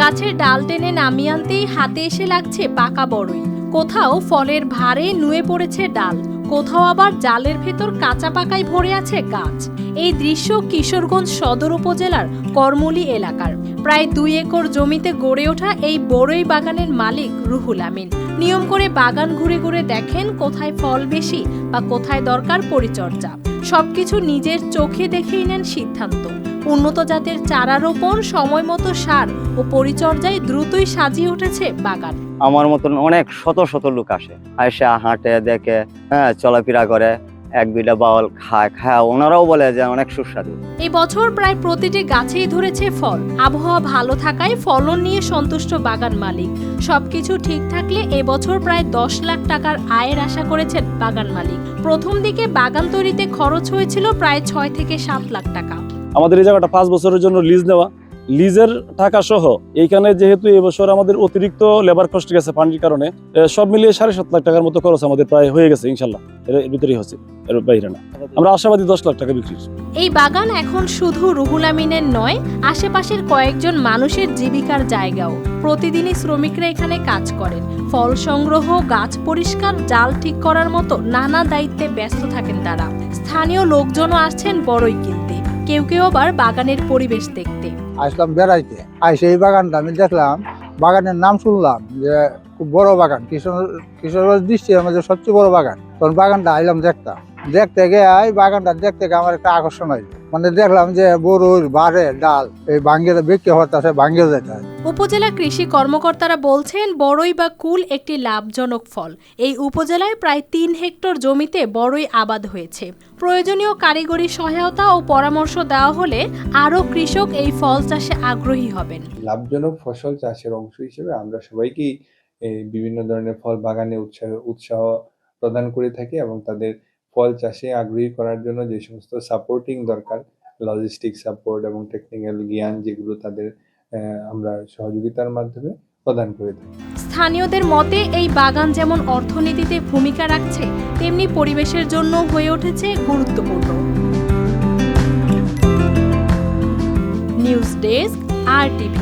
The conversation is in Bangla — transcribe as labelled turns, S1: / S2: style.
S1: গাছের ডাল টেনে নামিয়ে আনতেই হাতে এসে লাগছে পাকা বড়ই। কোথাও ফলের ভারে নুয়ে পড়েছে ডাল, কোথাও আবার জালের ভেতর কাঁচা পাকায় ভরে আছে গাছ। এই দৃশ্য কিশোরগঞ্জ সদর উপজেলার করমুলি এলাকার প্রায় 2 একর জমিতে গড়ে ওঠা এই বড়ই বাগানের মালিক রুহুল আমিন। নিয়ম করে বাগান ঘুরে ঘুরে দেখেন কোথায় ফল বেশি বা কোথায় দরকার পরিচর্যা। সবকিছু নিজের চোখে দেখেই নেন সিদ্ধান্ত। উন্নত জাতের চারা রোপণ, সময় মতো সার ও পরিচর্যায় দ্রুতই সাজিয়ে উঠেছে বাগান।
S2: আমার মতন অনেক শত শত লোক আসে, আয়সা হাঁটে দেখে, চলাফেরা করে, 1-2টা বাউল খায় ওনারাও বলে যে অনেক সুস্বাদু।
S1: এই বছর প্রায় প্রতিটি গাছেই ধরেছে ফল। আবহাওয়া ভালো থাকায় ফলন নিয়ে সন্তুষ্ট বাগান মালিক। সবকিছু ঠিক থাকলে এবছর প্রায় 10 লাখ টাকার আয়ের আশা করেছেন বাগান মালিক। প্রথম দিকে বাগান তৈরিতে খরচ হয়েছিল প্রায় 6 থেকে 7 লাখ টাকা।
S3: আমাদের এই জায়গাটা 5 বছরের জন্য লিজ নেওয়া, লিজের টাকা সহ এইখানে যেহেতু এবছর আমাদের অতিরিক্ত লেবার কষ্ট গেছে পানির কারণে, সব মিলিয়ে 7.5 লাখ টাকার মতো খরচ আমাদের প্রায় হয়ে গেছে। ইনশাল্লাহ এর ভিতরেই হচ্ছে, এর বাইরে না। আমরা আশাবাদী 10 লাখ টাকা বিক্রি।
S1: এই বাগান এখন শুধু রুহুল আমিনের নয়, আশেপাশের কয়েকজন মানুষের জীবিকার জায়গাও। প্রতিদিনই শ্রমিকরা এখানে কাজ করেন। ফল সংগ্রহ, গাছ পরিষ্কার, জাল ঠিক করার মতো নানা দায়িত্বে ব্যস্ত থাকেন তারা। স্থানীয় লোকজনও আসছেন বড়ই কিনতে, কেউ কেউ আবার বাগানের পরিবেশ দেখতে।
S4: আসলাম বেড়াইতে, আইসে এই বাগানটা আমি দেখলাম, বাগানের নাম শুনলাম যে খুব বড় বাগান, কিশোরগঞ্জ ডিস্ট্রিক্টের মধ্যে সবচেয়ে বড় বাগান। তখন বাগানটা আইলাম দেখতে গিয়ে বাগানটা দেখতে গিয়ে আমার একটা আকর্ষণ হইল। মানে দেখলাম যে বড়ুর বারে ডাল এই ভাঙ্গে বিক্রি হতে ভাঙ্গে যেতে হয়।
S1: উপজেলা কৃষি কর্মকর্তারা বলছেন বড়ই বা কুল একটি লাভজনক ফল। এই উপজেলায় প্রায় 3 হেক্টর জমিতে বড়ই আবাদ হয়েছে। প্রয়োজনীয় কারিগরি সহায়তা ও পরামর্শ দেওয়া হলে আরও কৃষক এই ফল চাষে আগ্রহী হবেন।
S5: লাভজনক ফসল চাষের অংশ হিসেবে আমরা সবাইকেই বিভিন্ন ধরনের ফল বাগানে উৎসাহ প্রদান করে থাকি এবং তাদের ফল চাষে আগ্রহী করার জন্য যে সমস্ত সাপোর্টিং দরকার, লজিস্টিক সাপোর্ট এবং টেকনিক্যাল জ্ঞান, যেগুলো তাদের আমরা সহযোগিতার মাধ্যমে প্রদান করে থাকি।
S1: স্থানীয়দের মতে এই বাগান যেমন অর্থনীতিতে ভূমিকা রাখছে, তেমনি পরিবেশের জন্য হয়ে উঠেছে গুরুত্বপূর্ণ। News desk, RTV।